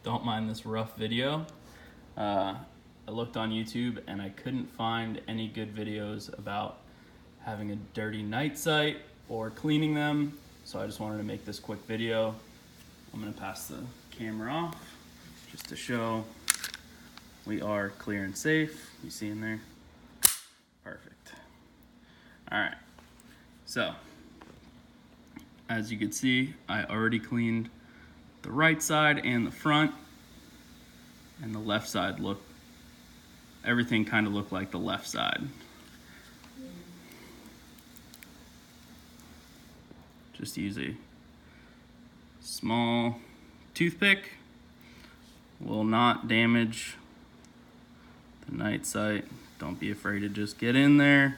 don't mind this rough video. I looked on YouTube and I couldn't find any good videos about having a dirty night sight or cleaning them, so I just wanted to make this quick video. I'm gonna pass the camera off just to show we are clear and safe. You see in there? Perfect. All right, so as you can see, I already cleaned the right side and the front, and the left side everything kind of looked like the left side. Just use a small toothpick, will not damage the night sight. Don't be afraid to just get in there.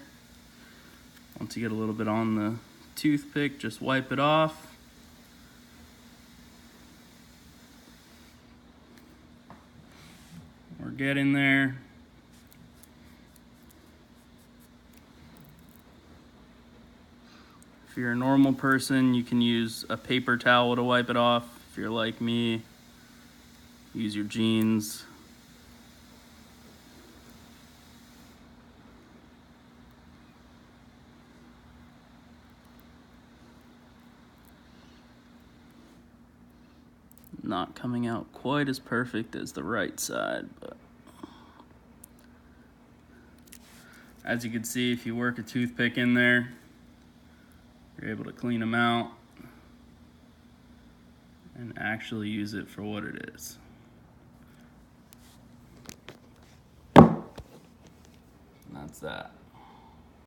Once you get a little bit on the toothpick, just wipe it off. Or get in there. If you're a normal person, you can use a paper towel to wipe it off. If you're like me, use your jeans. Not coming out quite as perfect as the right side, but as you can see, if you work a toothpick in there, you're able to clean them out and actually use it for what it is. And that's that.